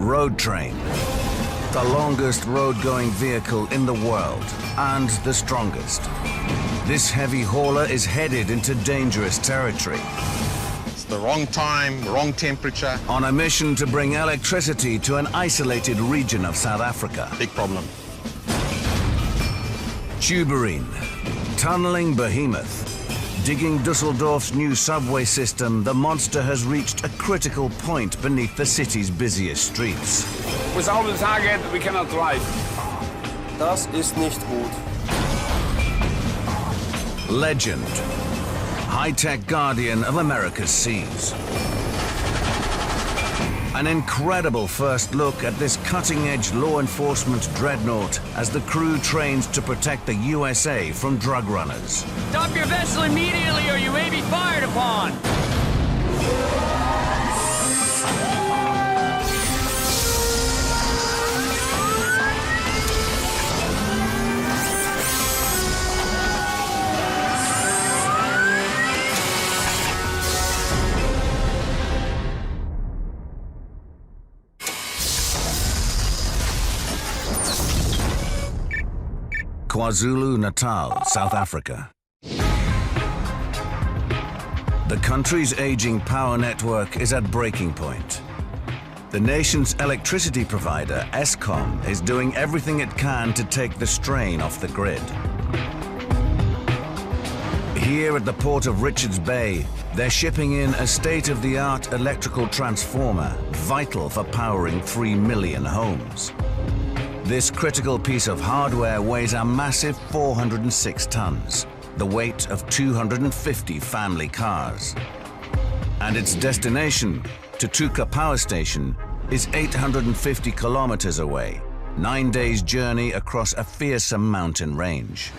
Road Train, the longest road-going vehicle in the world and the strongest. This heavy hauler is headed into dangerous territory. It's the wrong time, wrong temperature. On a mission to bring electricity to an isolated region of South Africa. Big problem. Tuberine, tunneling behemoth. Digging Dusseldorf's new subway system, the monster has reached a critical point beneath the city's busiest streets. Without the target, we cannot drive. Das ist nicht gut. Legend, high-tech guardian of America's seas. An incredible first look at this cutting-edge law enforcement dreadnought as the crew trains to protect the USA from drug runners. Stop your vessel immediately or you may be fired upon! KwaZulu-Natal, South Africa. The country's aging power network is at breaking point. The nation's electricity provider, Eskom, is doing everything it can to take the strain off the grid. Here at the port of Richards Bay, they're shipping in a state-of-the-art electrical transformer, vital for powering 3 million homes. This critical piece of hardware weighs a massive 406 tons, the weight of 250 family cars. And its destination, Tutuka Power Station, is 850 kilometers away, 9 days' journey across a fearsome mountain range.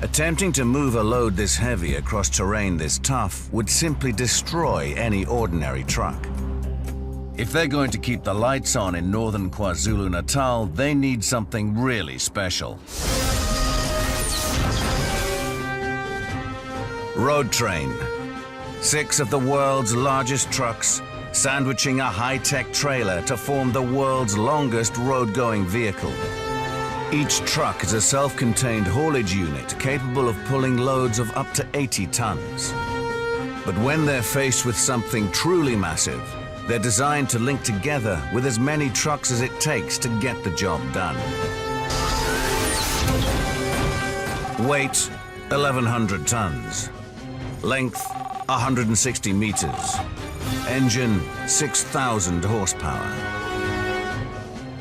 Attempting to move a load this heavy across terrain this tough would simply destroy any ordinary truck. If they're going to keep the lights on in northern KwaZulu-Natal, they need something really special. Road Train. 6 of the world's largest trucks, sandwiching a high-tech trailer to form the world's longest road-going vehicle. Each truck is a self-contained haulage unit capable of pulling loads of up to 80 tons. But when they're faced with something truly massive, they're designed to link together with as many trucks as it takes to get the job done. Weight, 1,100 tons. Length, 160 meters. Engine, 6,000 horsepower.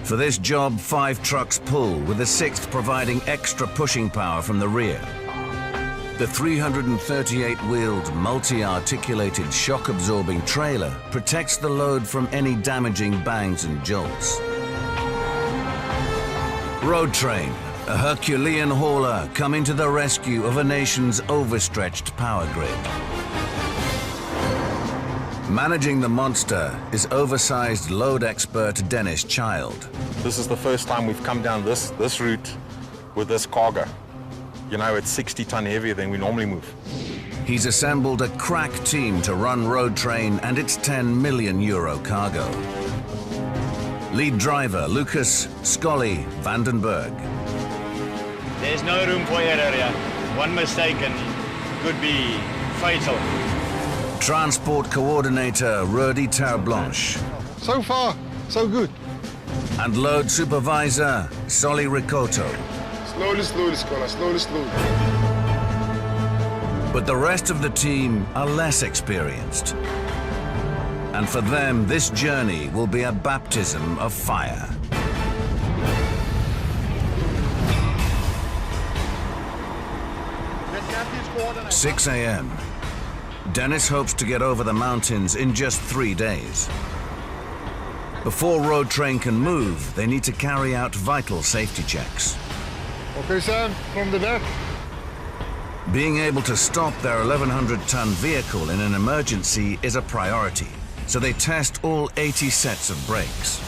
For this job, 5 trucks pull, with the 6th providing extra pushing power from the rear. The 338-wheeled, multi-articulated, shock-absorbing trailer protects the load from any damaging bangs and jolts. Road Train, a Herculean hauler coming to the rescue of a nation's overstretched power grid. Managing the monster is oversized load expert Dennis Child. This is the first time we've come down this route with this cargo. You know, it's 60 ton heavier than we normally move. He's assembled a crack team to run Road Train and its €10 million cargo. Lead driver Lucas Scully Vandenberg. There's no room for error here. One mistake and could be fatal. Transport coordinator Rudi Terblanche. So far, so good. And load supervisor Solly Rikoto. Slowly, Scholar, slowly. But the rest of the team are less experienced. And for them, this journey will be a baptism of fire. At 6 a.m. Dennis hopes to get over the mountains in just 3 days. Before Road Train can move, they need to carry out vital safety checks. Okay, Sam, from the back. Being able to stop their 1,100-ton vehicle in an emergency is a priority, so they test all 80 sets of brakes.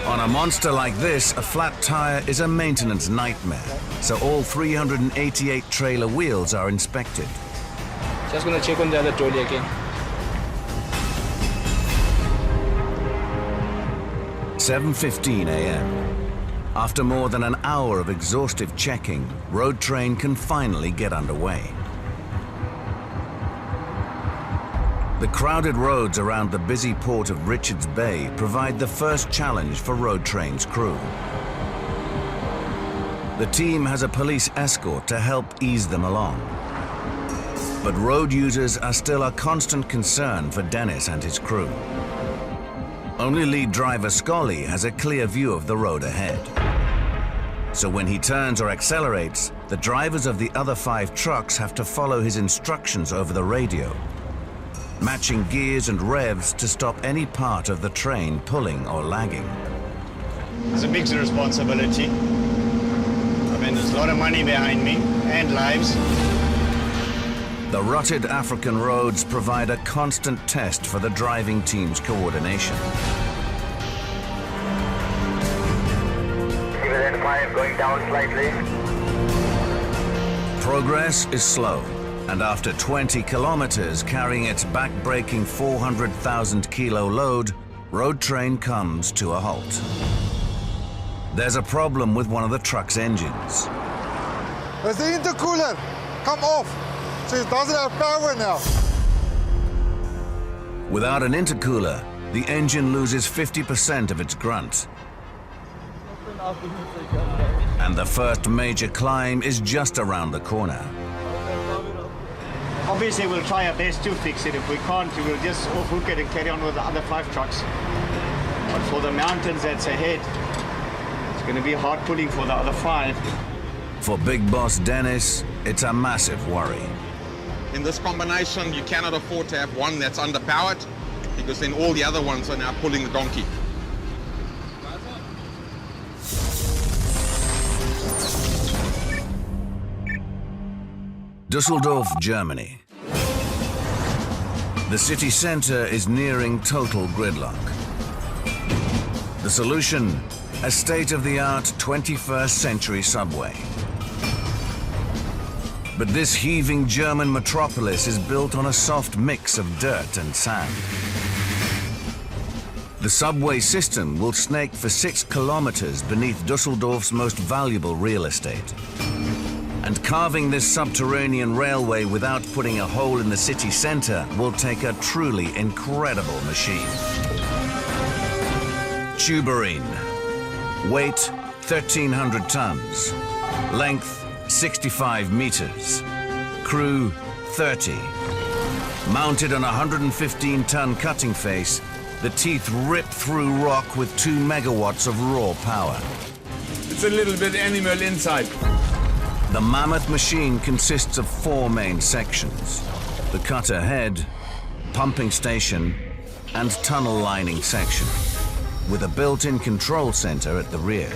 On a monster like this, a flat tire is a maintenance nightmare, so all 388 trailer wheels are inspected. Just gonna check on the other trolley again. 7:15 a.m. After more than an hour of exhaustive checking, Road Train can finally get underway. The crowded roads around the busy port of Richards Bay provide the first challenge for Road Train's crew. The team has a police escort to help ease them along. But road users are still a constant concern for Dennis and his crew. Only lead driver Scully has a clear view of the road ahead. So when he turns or accelerates, the drivers of the other 5 trucks have to follow his instructions over the radio, matching gears and revs to stop any part of the train pulling or lagging. It's a big responsibility. I mean, there's a lot of money behind me and lives. The rutted African roads provide a constant test for the driving team's coordination. Division 5 going down slightly. Progress is slow, and after 20 kilometers carrying its back-breaking 400,000 kilo load, Road Train comes to a halt. There's a problem with one of the truck's engines. There's the intercooler. Come off. So it doesn't have power now. Without an intercooler, the engine loses 50% of its grunt. And the first major climb is just around the corner. Obviously, we'll try our best to fix it. If we can't, we'll just off-hook it and carry on with the other 5 trucks. But for the mountains that's ahead, it's going to be hard pulling for the other 5. For Big Boss Dennis, it's a massive worry. In this combination, you cannot afford to have one that's underpowered, because then all the other ones are now pulling the donkey. Düsseldorf, Germany. The city center is nearing total gridlock. The solution? A state-of-the-art 21st century subway. But this heaving German metropolis is built on a soft mix of dirt and sand. The subway system will snake for 6 kilometers beneath Düsseldorf's most valuable real estate. And carving this subterranean railway without putting a hole in the city center will take a truly incredible machine. Tuberine. Weight 1,300 tons. Length 65 meters. Crew 30. Mounted on a 115-ton cutting face, the teeth rip through rock with 2 megawatts of raw power. It's a little bit animal inside. The mammoth machine consists of 4 main sections: the cutter head, pumping station, and tunnel lining section, with a built-in control center at the rear.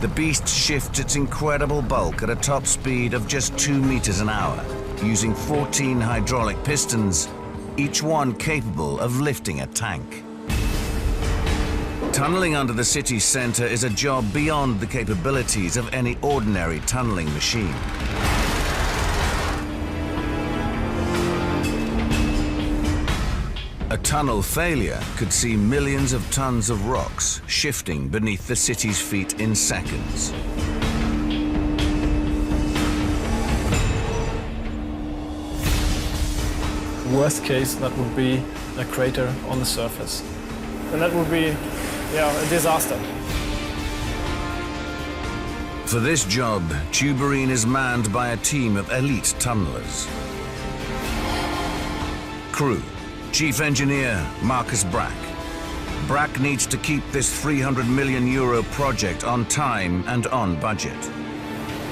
The beast shifts its incredible bulk at a top speed of just 2 meters an hour, using 14 hydraulic pistons, each one capable of lifting a tank. Tunneling under the city center is a job beyond the capabilities of any ordinary tunneling machine. A tunnel failure could see millions of tons of rocks shifting beneath the city's feet in seconds. Worst case, that would be a crater on the surface. And that would be, a disaster. For this job, Tuberine is manned by a team of elite tunnelers. Crew: Chief Engineer Marcus Brack. Brack needs to keep this €300 million project on time and on budget.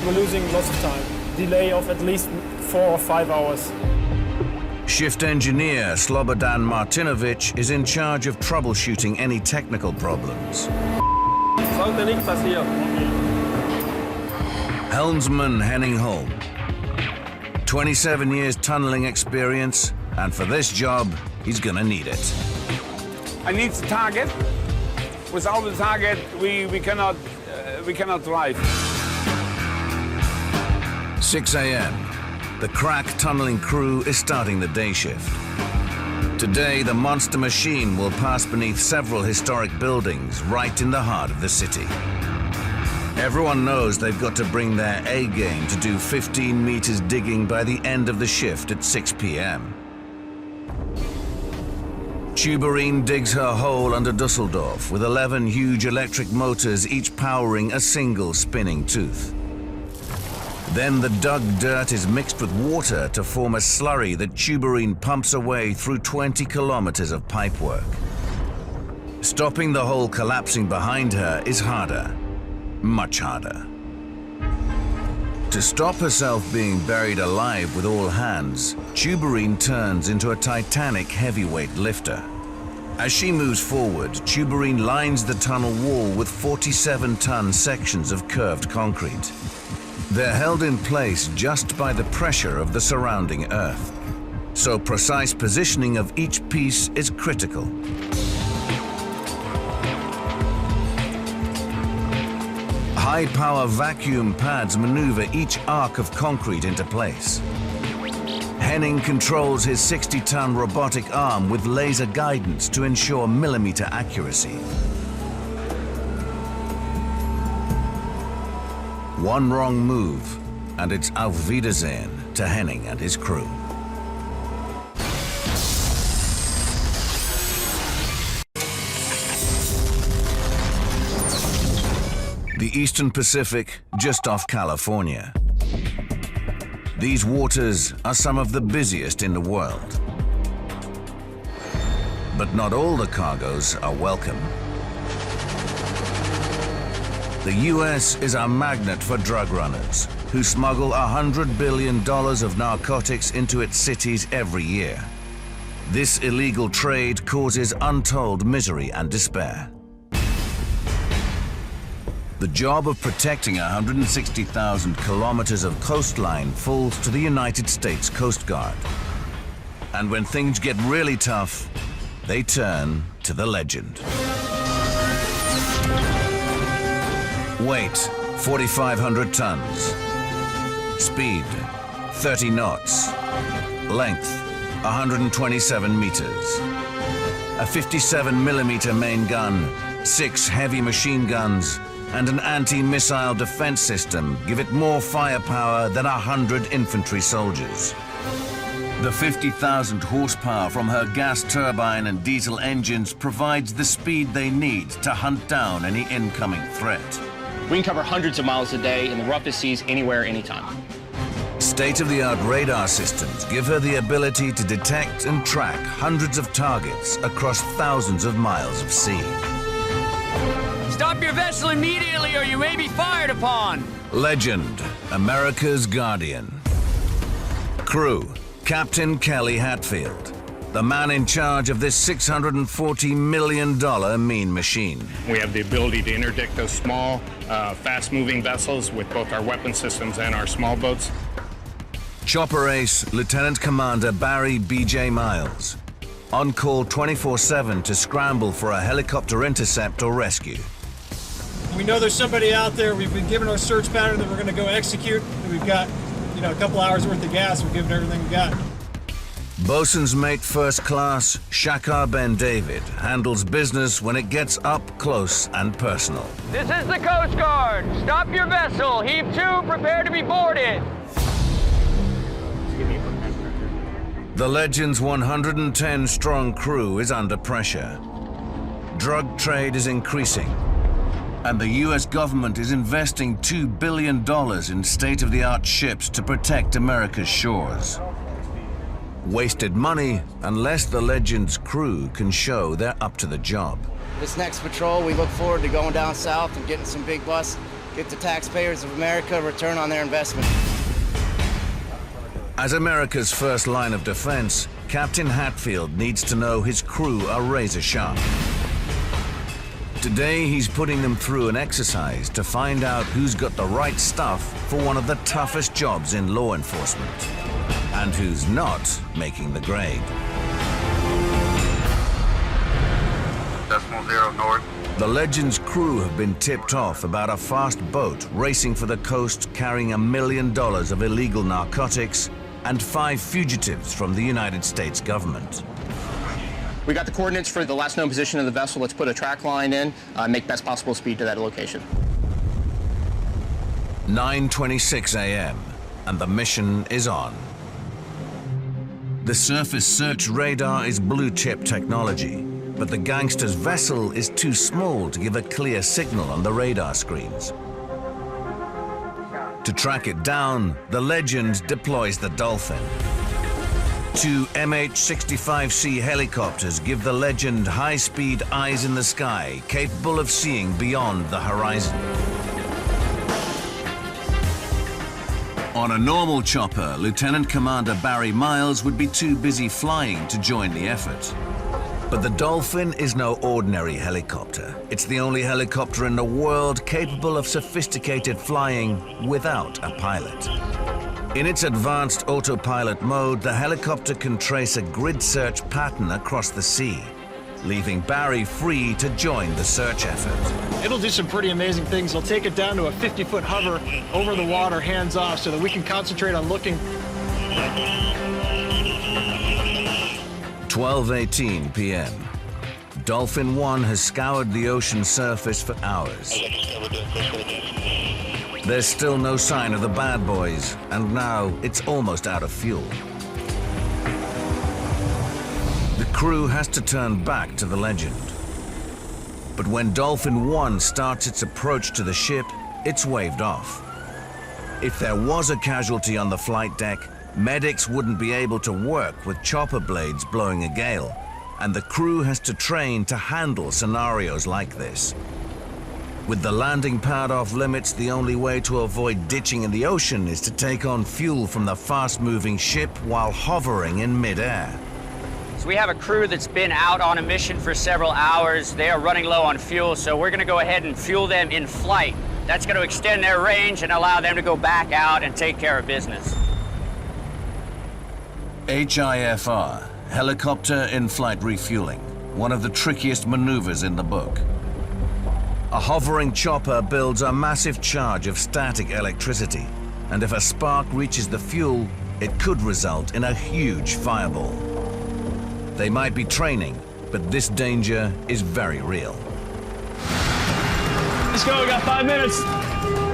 We're losing lots of time. Delay of at least 4 or 5 hours. Shift engineer Slobodan Martinovic is in charge of troubleshooting any technical problems. Helmsman Henning Holm. 27 years tunneling experience, and for this job, he's gonna need it. I need the target. Without the target, we cannot drive. 6 a.m. The crack tunneling crew is starting the day shift. Today, the monster machine will pass beneath several historic buildings right in the heart of the city. Everyone knows they've got to bring their A game to do 15 meters digging by the end of the shift at 6 p.m. Tuberine digs her hole under Dusseldorf with 11 huge electric motors, each powering a single spinning tooth. Then the dug dirt is mixed with water to form a slurry that Tuberine pumps away through 20 kilometers of pipework. Stopping the hole collapsing behind her is harder, much harder. To stop herself being buried alive with all hands, Tuberine turns into a titanic heavyweight lifter. As she moves forward, Tuberine lines the tunnel wall with 47-ton sections of curved concrete. They're held in place just by the pressure of the surrounding earth, so precise positioning of each piece is critical. High-power vacuum pads maneuver each arc of concrete into place. Henning controls his 60-ton robotic arm with laser guidance to ensure millimeter accuracy. One wrong move, and it's Auf Wiedersehen to Henning and his crew. The Eastern Pacific, just off California. These waters are some of the busiest in the world. But not all the cargoes are welcome. The US is a magnet for drug runners who smuggle $100 billion of narcotics into its cities every year. This illegal trade causes untold misery and despair. The job of protecting 160,000 kilometers of coastline falls to the United States Coast Guard. And when things get really tough, they turn to the Legend. Weight, 4,500 tons. Speed, 30 knots. Length, 127 meters. A 57mm main gun, 6 heavy machine guns, and an anti-missile defense system give it more firepower than 100 infantry soldiers. The 50,000 horsepower from her gas turbine and diesel engines provides the speed they need to hunt down any incoming threat. We can cover hundreds of miles a day in the roughest seas anywhere, anytime. State-of-the-art radar systems give her the ability to detect and track hundreds of targets across thousands of miles of sea. Stop your vessel immediately or you may be fired upon. Legend, America's Guardian. Crew, Captain Kelly Hatfield, the man in charge of this $640 million mean machine. We have the ability to interdict those small, fast-moving vessels with both our weapon systems and our small boats. Chopper ace, Lieutenant Commander Barry B.J. Miles, on call 24/7 to scramble for a helicopter intercept or rescue. We know there's somebody out there. We've been given our search pattern that we're going to go execute. We've got, a couple hours worth of gas. We've given everything we got. Bosun's mate first class, Shakar Ben David, handles business when it gets up close and personal. This is the Coast Guard. Stop your vessel. Heave 2, prepare to be boarded. The Legend's 110-strong crew is under pressure. Drug trade is increasing, and the US government is investing $2 billion in state-of-the-art ships to protect America's shores. Wasted money unless the Legend's crew can show they're up to the job. This next patrol, we look forward to going down south and getting some big busts, get the taxpayers of America a return on their investment. As America's first line of defense, Captain Hatfield needs to know his crew are razor sharp. Today, he's putting them through an exercise to find out who's got the right stuff for one of the toughest jobs in law enforcement, and who's not making the grade. Decimal 0 north. The Legend's crew have been tipped off about a fast boat racing for the coast carrying $1 million of illegal narcotics and 5 fugitives from the United States government. We got the coordinates for the last known position of the vessel. Let's put a track line in, make best possible speed to that location. 9:26 a.m. and the mission is on. The surface search radar is blue chip technology, but the gangster's vessel is too small to give a clear signal on the radar screens. To track it down, the Legend deploys the Dolphin. Two MH-65C helicopters give the Legend high-speed eyes in the sky, capable of seeing beyond the horizon. On a normal chopper, Lieutenant Commander Barry Miles would be too busy flying to join the effort. But the Dolphin is no ordinary helicopter. It's the only helicopter in the world capable of sophisticated flying without a pilot. In its advanced autopilot mode, the helicopter can trace a grid search pattern across the sea, leaving Barry free to join the search effort. It'll do some pretty amazing things. It'll take it down to a 50-foot hover over the water, hands off, so that we can concentrate on looking. 12:18 p.m. Dolphin 1 has scoured the ocean surface for hours. There's still no sign of the bad boys, and now it's almost out of fuel. The crew has to turn back to the Legend. But when Dolphin 1 starts its approach to the ship, it's waved off. If there was a casualty on the flight deck, medics wouldn't be able to work with chopper blades blowing a gale, and the crew has to train to handle scenarios like this. With the landing pad off limits, the only way to avoid ditching in the ocean is to take on fuel from the fast-moving ship while hovering in mid-air. So we have a crew that's been out on a mission for several hours. They are running low on fuel, so we're gonna go ahead and fuel them in flight. That's gonna extend their range and allow them to go back out and take care of business. HIFR, helicopter in-flight refueling, one of the trickiest maneuvers in the book. A hovering chopper builds a massive charge of static electricity, and if a spark reaches the fuel, it could result in a huge fireball. They might be training, but this danger is very real. Let's go, we got 5 minutes. We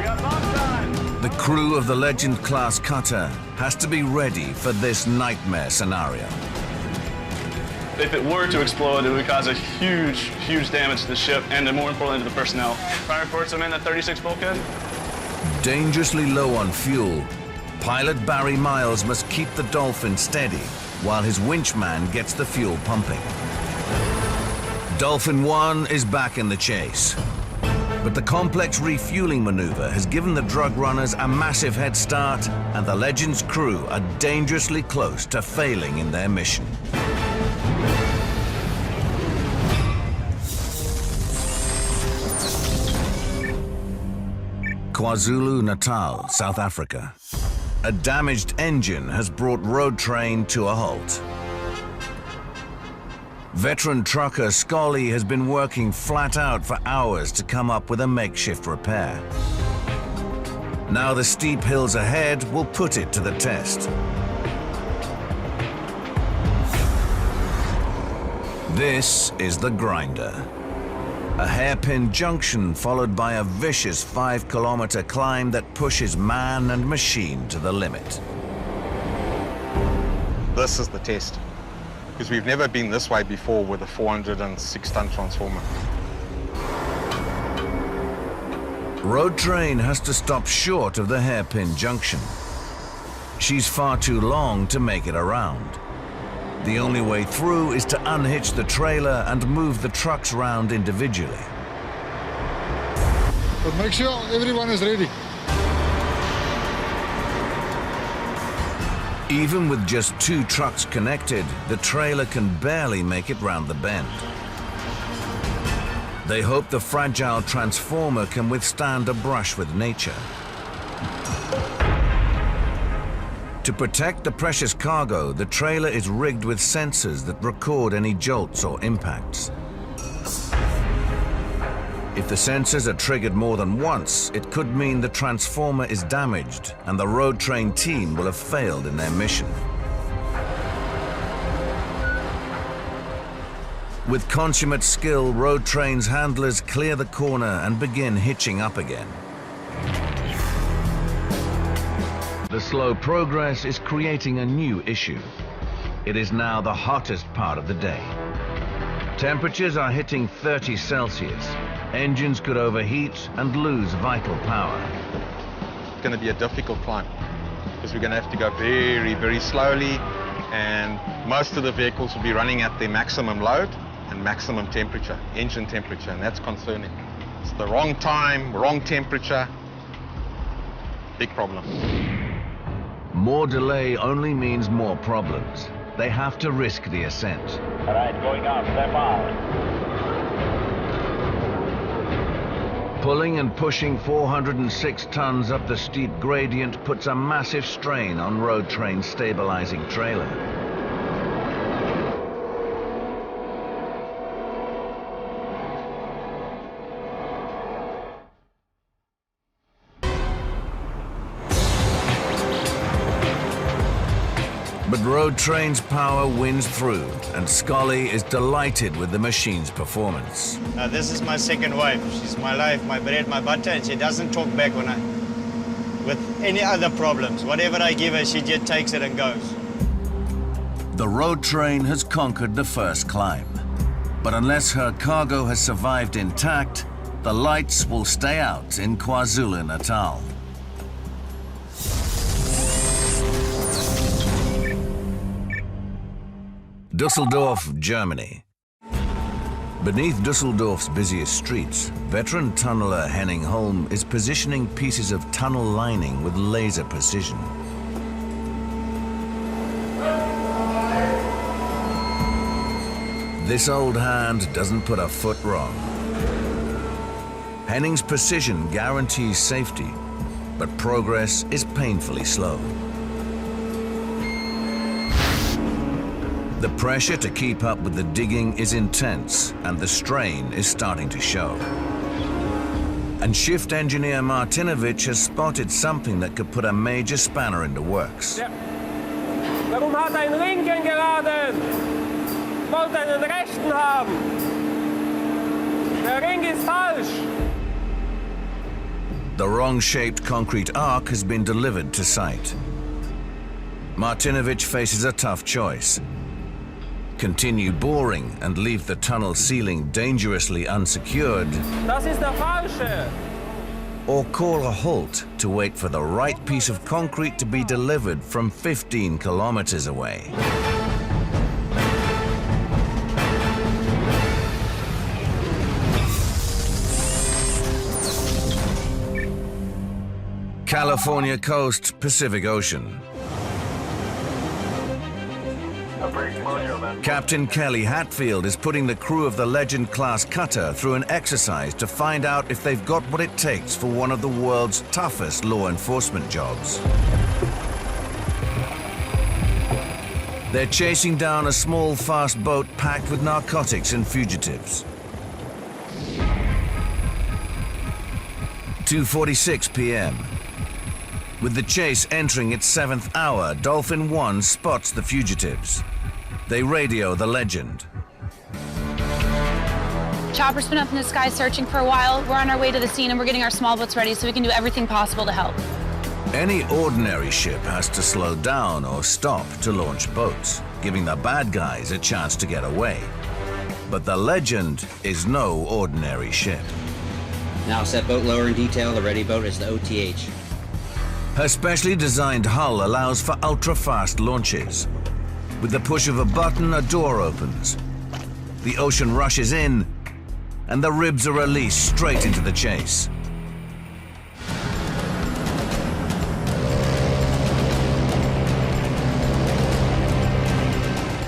got bomb time. The crew of the Legend-class cutter has to be ready for this nightmare scenario. If it were to explode, it would cause a huge, huge damage to the ship and, more importantly, to the personnel. Fire reports I'm in at 36 bulkhead. Dangerously low on fuel, pilot Barry Miles must keep the Dolphin steady while his winchman gets the fuel pumping. Dolphin 1 is back in the chase. But the complex refueling maneuver has given the drug runners a massive head start, and the Legend's crew are dangerously close to failing in their mission. KwaZulu-Natal, South Africa. A damaged engine has brought Road Train to a halt. Veteran trucker Scully has been working flat out for hours to come up with a makeshift repair. Now the steep hills ahead will put it to the test. This is the grinder. A hairpin junction followed by a vicious 5-kilometer climb that pushes man and machine to the limit. This is the test, because we've never been this way before with a 406-ton transformer. Road Train has to stop short of the hairpin junction. She's far too long to make it around. The only way through is to unhitch the trailer and move the trucks round individually. But make sure everyone is ready. Even with just 2 trucks connected, the trailer can barely make it round the bend. They hope the fragile transformer can withstand a brush with nature. To protect the precious cargo, the trailer is rigged with sensors that record any jolts or impacts. If the sensors are triggered more than once, it could mean the transformer is damaged and the Road Train team will have failed in their mission. With consummate skill, Road Train's handlers clear the corner and begin hitching up again. The slow progress is creating a new issue. It is now the hottest part of the day. Temperatures are hitting 30 Celsius. Engines could overheat and lose vital power. It's going to be a difficult climb because we're going to have to go very, very slowly, and most of the vehicles will be running at their maximum load and maximum temperature, engine temperature, and that's concerning. It's the wrong time, wrong temperature, big problem. More delay only means more problems. They have to risk the ascent. All right, going up, step out. Pulling and pushing 406 tons up the steep gradient puts a massive strain on Road Train's stabilizing trailer. But Road Train's power wins through, and Scully is delighted with the machine's performance. This is my second wife. She's my life, my bread, my butter, and she doesn't talk back with any other problems. Whatever I give her, she just takes it and goes. The Road Train has conquered the first climb. But unless her cargo has survived intact, the lights will stay out in KwaZulu-Natal. Düsseldorf, Germany. Beneath Düsseldorf's busiest streets, veteran tunneler Henning Holm is positioning pieces of tunnel lining with laser precision. This old hand doesn't put a foot wrong. Henning's precision guarantees safety, but progress is painfully slow. The pressure to keep up with the digging is intense, and the strain is starting to show. And shift engineer Martinovic has spotted something that could put a major spanner in the works. Ja. Warum hat ein Ring geraden? Wollte einen rechten haben. Der Ring ist falsch. The wrong-shaped concrete arc has been delivered to site. Martinovic faces a tough choice. Continue boring and leave the tunnel ceiling dangerously unsecured, Das ist der falsche. or call a halt to wait for the right piece of concrete to be delivered from 15 kilometers away. California coast, Pacific Ocean. Captain Kelly Hatfield is putting the crew of the Legend-class cutter through an exercise to find out if they've got what it takes for one of the world's toughest law enforcement jobs. They're chasing down a small, fast boat packed with narcotics and fugitives. 2:46 p.m. With the chase entering its 7th hour, Dolphin 1 spots the fugitives. They radio the Legend. Chopper's been up in the sky searching for a while. We're on our way to the scene and we're getting our small boats ready so we can do everything possible to help. Any ordinary ship has to slow down or stop to launch boats, giving the bad guys a chance to get away. But the Legend is no ordinary ship. Now set boat lower in detail. The ready boat is the OTH. Her specially designed hull allows for ultra-fast launches. With the push of a button, a door opens. The ocean rushes in, and the ribs are released straight into the chase.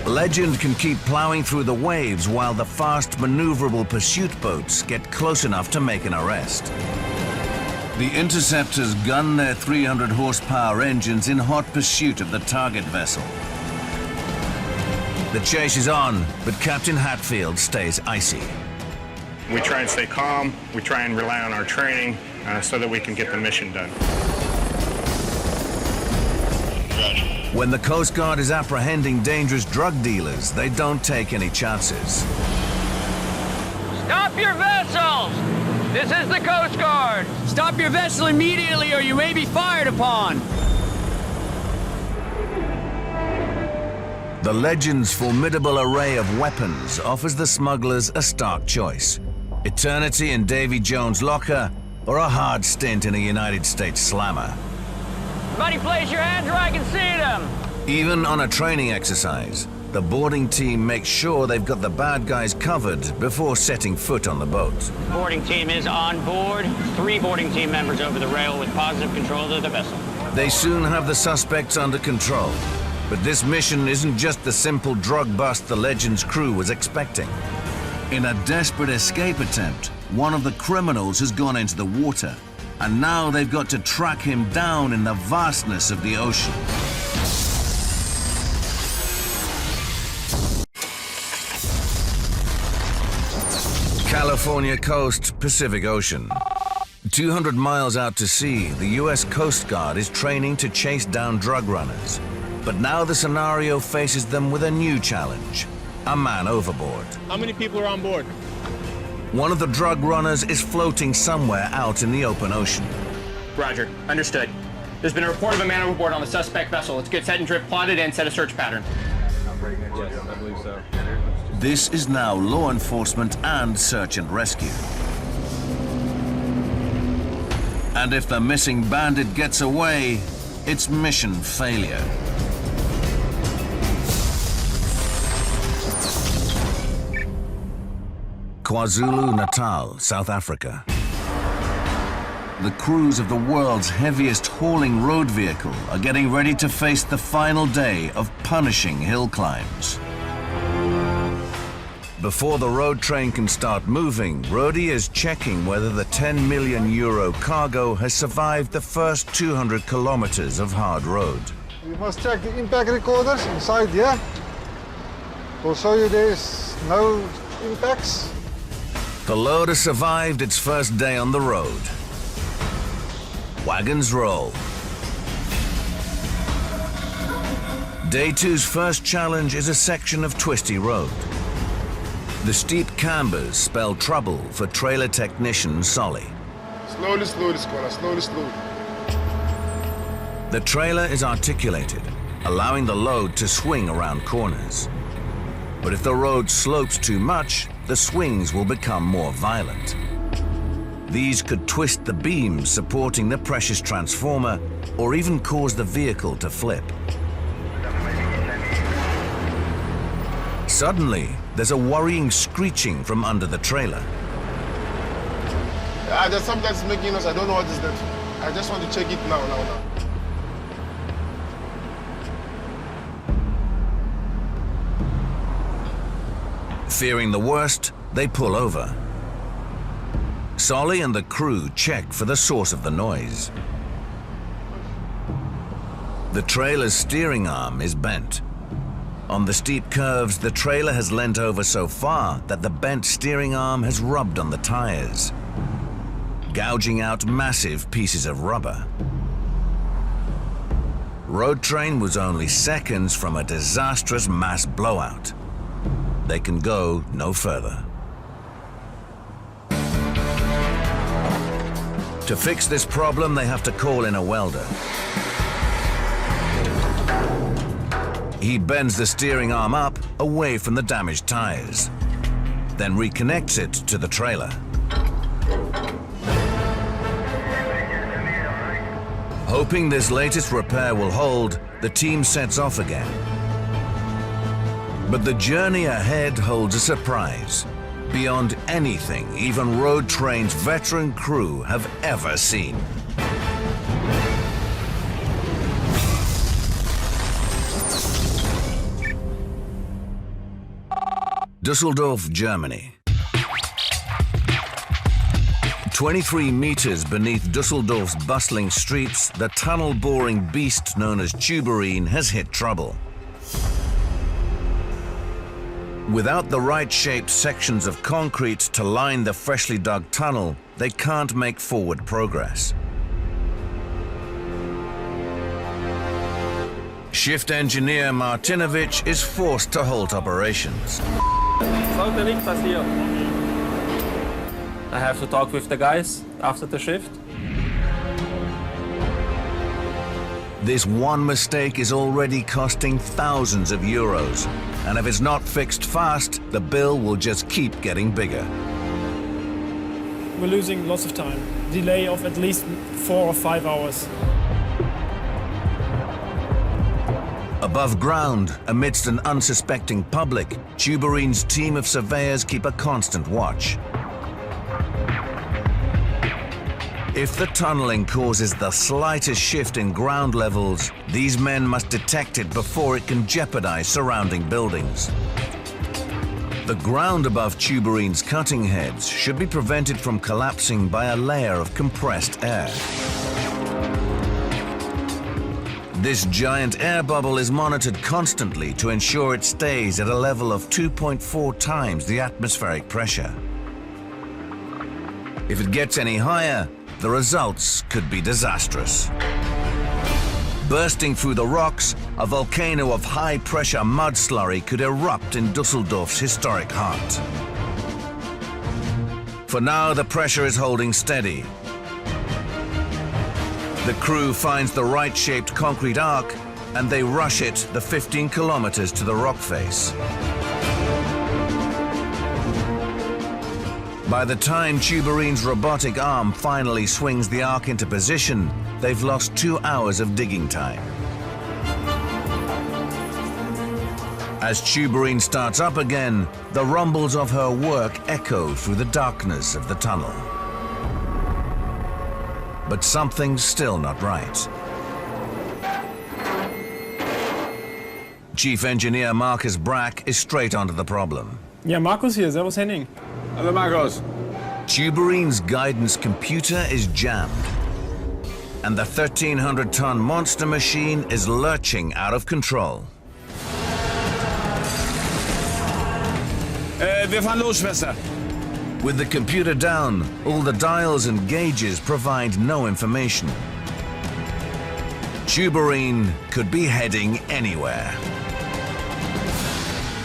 Legend can keep plowing through the waves while the fast, maneuverable pursuit boats get close enough to make an arrest. The interceptors gun their 300 horsepower engines in hot pursuit of the target vessel. The chase is on, but Captain Hatfield stays icy. We try and stay calm. We try and rely on our training so that we can get the mission done. When the Coast Guard is apprehending dangerous drug dealers, they don't take any chances. Stop your vessels! This is the Coast Guard. Stop your vessel immediately or you may be fired upon. The Legend's formidable array of weapons offers the smugglers a stark choice. Eternity in Davy Jones' locker or a hard stint in a United States slammer. Buddy, place your hands where I can see them. Even on a training exercise, the boarding team makes sure they've got the bad guys covered before setting foot on the boat. Boarding team is on board. 3 boarding team members over the rail with positive control of the vessel. They soon have the suspects under control. But this mission isn't just the simple drug bust the Legend's crew was expecting. In a desperate escape attempt, one of the criminals has gone into the water, and now they've got to track him down in the vastness of the ocean. California coast, Pacific Ocean. 200 miles out to sea, the US Coast Guard is training to chase down drug runners. But now the scenario faces them with a new challenge: a man overboard. How many people are on board? One of the drug runners is floating somewhere out in the open ocean. Roger, understood. There's been a report of a man overboard on the suspect vessel. Let's get set and drift plotted and set a search pattern. Yes, I believe so. This is now law enforcement and search and rescue. And if the missing bandit gets away, it's mission failure. KwaZulu-Natal, South Africa. The crews of the world's heaviest hauling road vehicle are getting ready to face the final day of punishing hill climbs. Before the road train can start moving, Rodi is checking whether the €10 million cargo has survived the first 200 kilometers of hard road. You must check the impact recorders inside here. We'll show you there's no impacts. The load has survived its first day on the road. Wagons roll. Day 2's first challenge is a section of twisty road. The steep cambers spell trouble for trailer technician Solly. Slowly, slowly, Scholar, slowly, slowly. The trailer is articulated, allowing the load to swing around corners. But if the road slopes too much, the swings will become more violent. These could twist the beams supporting the precious transformer or even cause the vehicle to flip. Suddenly, there's a worrying screeching from under the trailer. There's something that's making us, I don't know what is that. I just want to check it now. Fearing the worst, they pull over. Solly and the crew check for the source of the noise. The trailer's steering arm is bent. On the steep curves, the trailer has leant over so far that the bent steering arm has rubbed on the tires, gouging out massive pieces of rubber. Road Train was only seconds from a disastrous mass blowout. They can go no further. To fix this problem, they have to call in a welder. He bends the steering arm up away from the damaged tires, then reconnects it to the trailer. Hoping this latest repair will hold, the team sets off again. But the journey ahead holds a surprise, beyond anything even Road Train's veteran crew have ever seen. Düsseldorf, Germany. 23 meters beneath Düsseldorf's bustling streets, the tunnel-boring beast known as Tuberine has hit trouble. Without the right-shaped sections of concrete to line the freshly dug tunnel, they can't make forward progress. Shift engineer Martinovic is forced to halt operations. Sollte nicht passieren. I have to talk with the guys after the shift. This one mistake is already costing thousands of euros, and if it's not fixed fast, the bill will just keep getting bigger. We're losing lots of time. Delay of at least 4 or 5 hours. Above ground, amidst an unsuspecting public, Tuburine's team of surveyors keep a constant watch. If the tunneling causes the slightest shift in ground levels, these men must detect it before it can jeopardize surrounding buildings. The ground above Tuburine's cutting heads should be prevented from collapsing by a layer of compressed air. This giant air bubble is monitored constantly to ensure it stays at a level of 2.4 times the atmospheric pressure. If it gets any higher, the results could be disastrous. Bursting through the rocks, a volcano of high-pressure mud slurry could erupt in Dusseldorf's historic heart. For now, the pressure is holding steady. The crew finds the right-shaped concrete arc, and they rush it the 15 kilometers to the rock face. By the time Tuburine's robotic arm finally swings the arc into position, they've lost 2 hours of digging time. As Tuburine starts up again, the rumbles of her work echo through the darkness of the tunnel. But something's still not right. Chief Engineer Marcus Brack is straight onto the problem. Ja, Markus hier. Servus, Henning. Hello, Marcus. Tuburine's guidance computer is jammed, and the 1,300-ton monster machine is lurching out of control. Wir fahren los, Schwester. With the computer down, all the dials and gauges provide no information. Tuburine could be heading anywhere.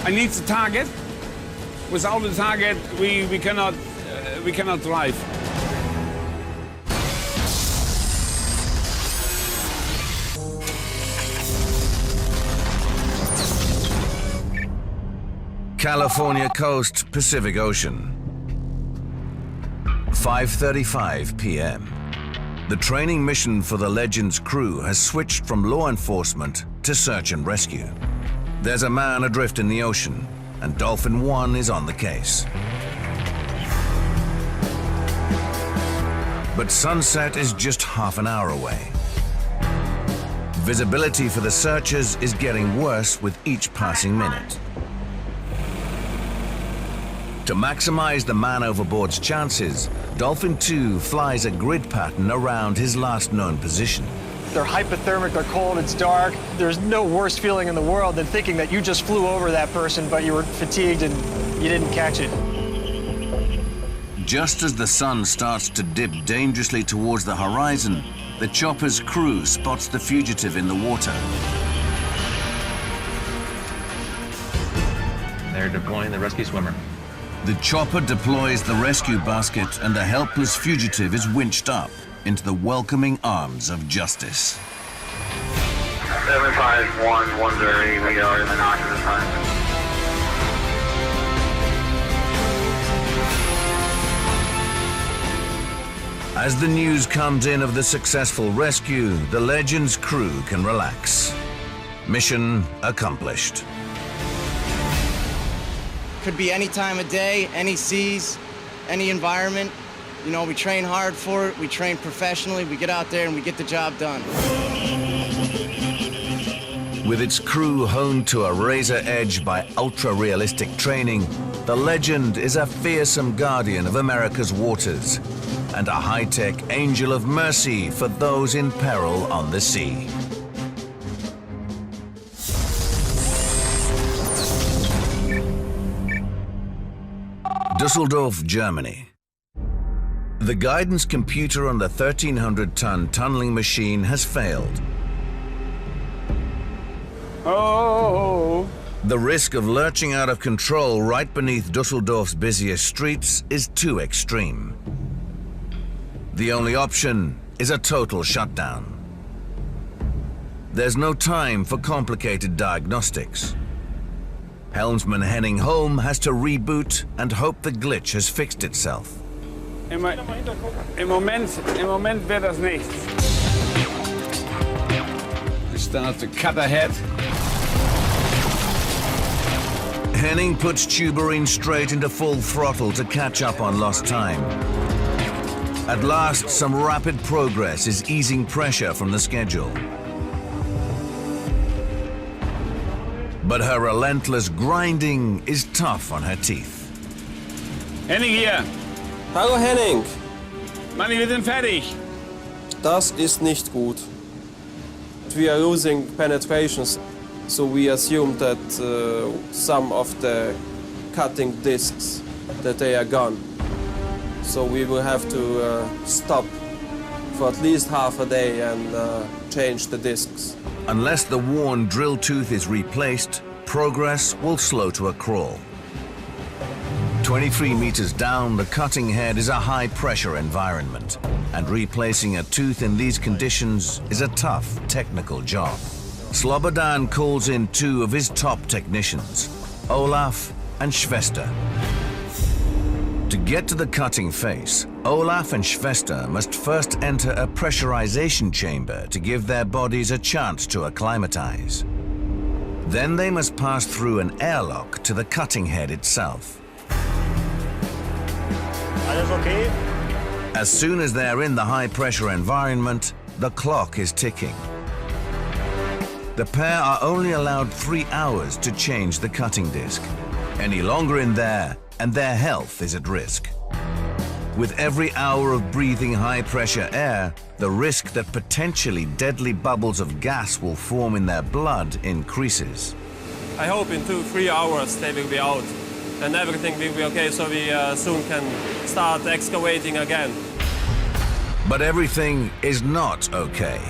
I need the target. Without the target, we cannot drive. California coast, Pacific Ocean. 5:35 p.m. The training mission for the Legend's crew has switched from law enforcement to search and rescue. There's a man adrift in the ocean, and Dolphin 1 is on the case. But sunset is just half an hour away. Visibility for the searchers is getting worse with each passing minute. To maximize the man overboard's chances, Dolphin 2 flies a grid pattern around his last known position. They're hypothermic, they're cold, it's dark. There's no worse feeling in the world than thinking that you just flew over that person, but you were fatigued and you didn't catch it. Just as the sun starts to dip dangerously towards the horizon, the chopper's crew spots the fugitive in the water. They're deploying the rescue swimmer. The chopper deploys the rescue basket, and the helpless fugitive is winched up into the welcoming arms of justice. 751-130, we are in the knock of the time. As the news comes in of the successful rescue, the Legend's crew can relax. Mission accomplished. Could be any time of day, any seas, any environment. You know, we train hard for it, we train professionally, we get out there and we get the job done. With its crew honed to a razor edge by ultra-realistic training, the Legend is a fearsome guardian of America's waters and a high-tech angel of mercy for those in peril on the sea. Dusseldorf, Germany. The guidance computer on the 1,300-ton tunneling machine has failed. Oh! The risk of lurching out of control right beneath Dusseldorf's busiest streets is too extreme. The only option is a total shutdown. There's no time for complicated diagnostics. Helmsman Henning Holm has to reboot and hope the glitch has fixed itself. Im Moment wird das nichts. We start to cut ahead. Henning puts Tuberine straight into full throttle to catch up on lost time. At last, some rapid progress is easing pressure from the schedule. But her relentless grinding is tough on her teeth. Henning hier. Hallo Henning. Manni, wir sind fertig. Das ist nicht gut. We are losing penetrations, so we assume that some of the cutting discs, that they are gone. So we will have to stop for at least half a day and change the discs. Unless the worn drill tooth is replaced, progress will slow to a crawl. 23 meters down, the cutting head is a high-pressure environment, and replacing a tooth in these conditions is a tough technical job. Slobodan calls in two of his top technicians, Olaf and Schwester. To get to the cutting face, Olaf and Schwester must first enter a pressurization chamber to give their bodies a chance to acclimatize. Then they must pass through an airlock to the cutting head itself. Alles okay? As soon as they're in the high-pressure environment, the clock is ticking. The pair are only allowed 3 hours to change the cutting disc. Any longer in there, and their health is at risk. With every hour of breathing high-pressure air, the risk that potentially deadly bubbles of gas will form in their blood increases. I hope in 2-3 hours they will be out and everything will be okay, so we soon can start excavating again. But everything is not okay.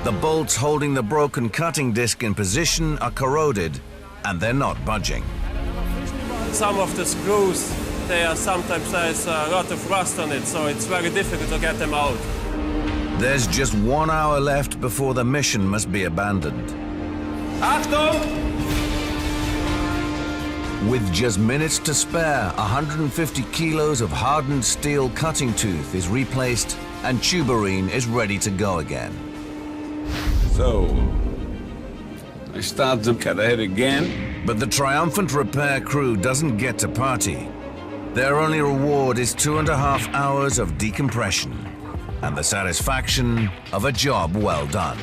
The bolts holding the broken cutting disc in position are corroded, and they're not budging. Some of the screws, sometimes there's a lot of rust on it, so it's very difficult to get them out. There's just 1 hour left before the mission must be abandoned. Achtung! With just minutes to spare, 150 kilos of hardened steel cutting tooth is replaced and Tuberine is ready to go again. So, I start to cut ahead again. But the triumphant repair crew doesn't get to party. Their only reward is 2.5 hours of decompression and the satisfaction of a job well done.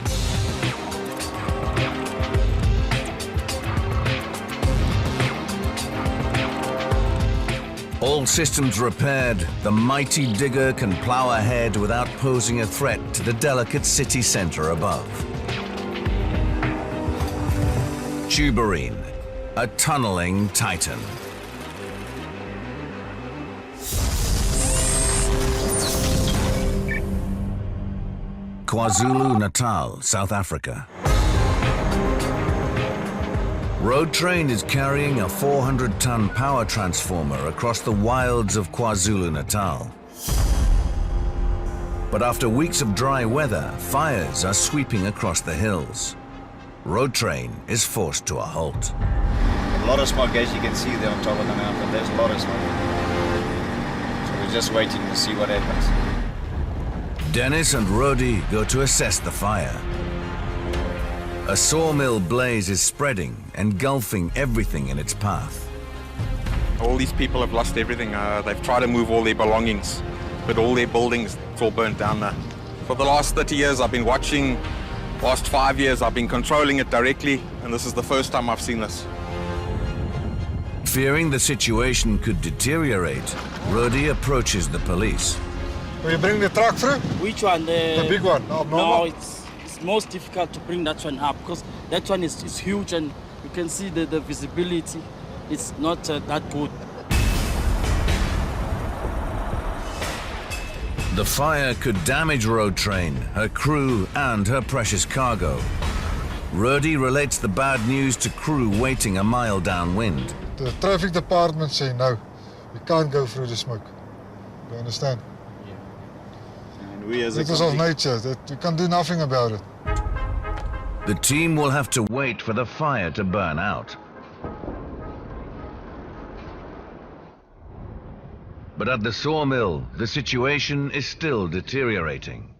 All systems repaired, the mighty digger can plow ahead without posing a threat to the delicate city center above. Tuberine, a tunneling titan. KwaZulu-Natal, South Africa. Road Train is carrying a 400-ton power transformer across the wilds of KwaZulu-Natal. But after weeks of dry weather, fires are sweeping across the hills. Road Train is forced to a halt. A lot of smoke, as you can see there on top of the mountain. There's a lot of smoke. So we're just waiting to see what happens. Dennis and Rodi go to assess the fire. A sawmill blaze is spreading, engulfing everything in its path. All these people have lost everything. They've tried to move all their belongings, but all their buildings, it's all burnt down now. For the last 30 years, I've been watching. Last 5 years, I've been controlling it directly, and this is the first time I've seen this. Fearing the situation could deteriorate, Rodi approaches the police. Will you bring the truck through? Which one? The big one, the abnormal? No, it's most difficult to bring that one up because that one is huge and you can see the visibility. It's not that good. The fire could damage Road Train, her crew, and her precious cargo. Rudi relates the bad news to crew waiting a mile downwind. The traffic department say no, we can't go through the smoke. You understand? And we as a because of nature, that we can do nothing about it. The team will have to wait for the fire to burn out. But at the sawmill, the situation is still deteriorating.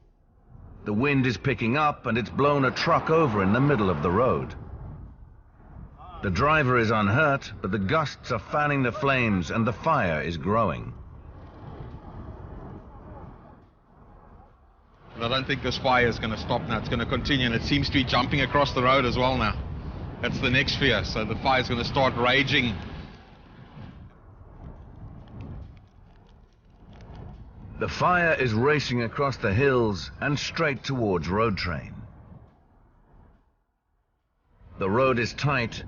The wind is picking up and it's blown a truck over in the middle of the road. The driver is unhurt, but the gusts are fanning the flames and the fire is growing. I don't think this fire is going to stop now. It's going to continue, and it seems to be jumping across the road as well now. That's the next fear. So the fire is going to start raging. The fire is racing across the hills and straight towards Road Train. The road is tight.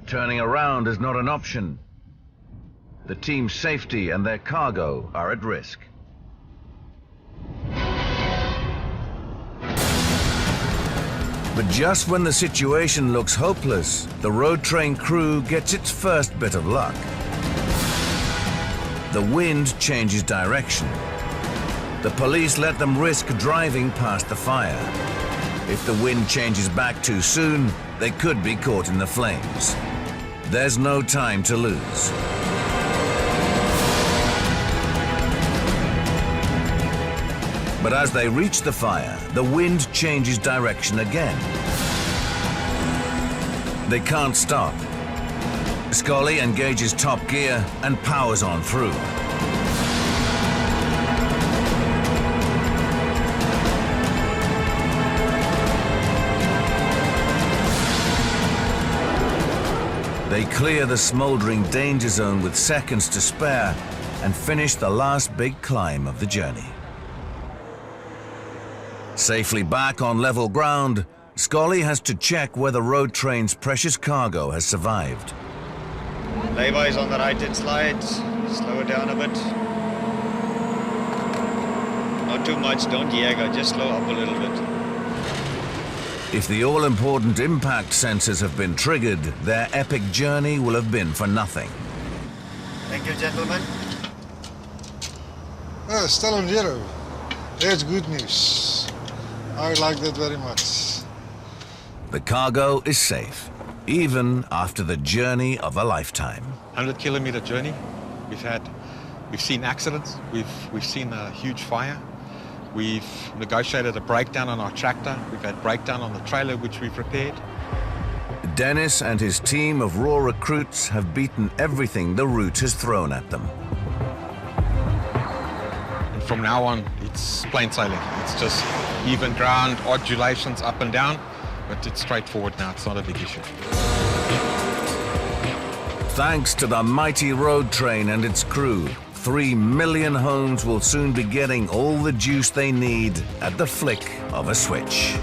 Turning around is not an option. The team's safety and their cargo are at risk. But just when the situation looks hopeless, the Road Train crew gets its first bit of luck. The wind changes direction. The police let them risk driving past the fire. If the wind changes back too soon, they could be caught in the flames. There's no time to lose. But as they reach the fire, the wind changes direction again. They can't stop. Scully engages top gear and powers on through. They clear the smoldering danger zone with seconds to spare and finish the last big climb of the journey. Safely back on level ground, Scully has to check whether Road Train's precious cargo has survived. Lay-by is on the right-hand slide. Slow it down a bit. Not too much, don't Jaeger, just slow up a little bit. If the all-important impact sensors have been triggered, their epic journey will have been for nothing. Thank you, gentlemen. Still on zero. That's good news. I like that very much. The cargo is safe, even after the journey of a lifetime. 100-kilometer journey. We've seen accidents. We've seen a huge fire. We've negotiated a breakdown on our tractor. We've had breakdown on the trailer which we've repaired. Dennis and his team of raw recruits have beaten everything the route has thrown at them. And from now on, it's plain sailing. It's just even ground, undulations up and down, but it's straightforward now. It's not a big issue. Thanks to the mighty Road Train and its crew, 3 million homes will soon be getting all the juice they need at the flick of a switch.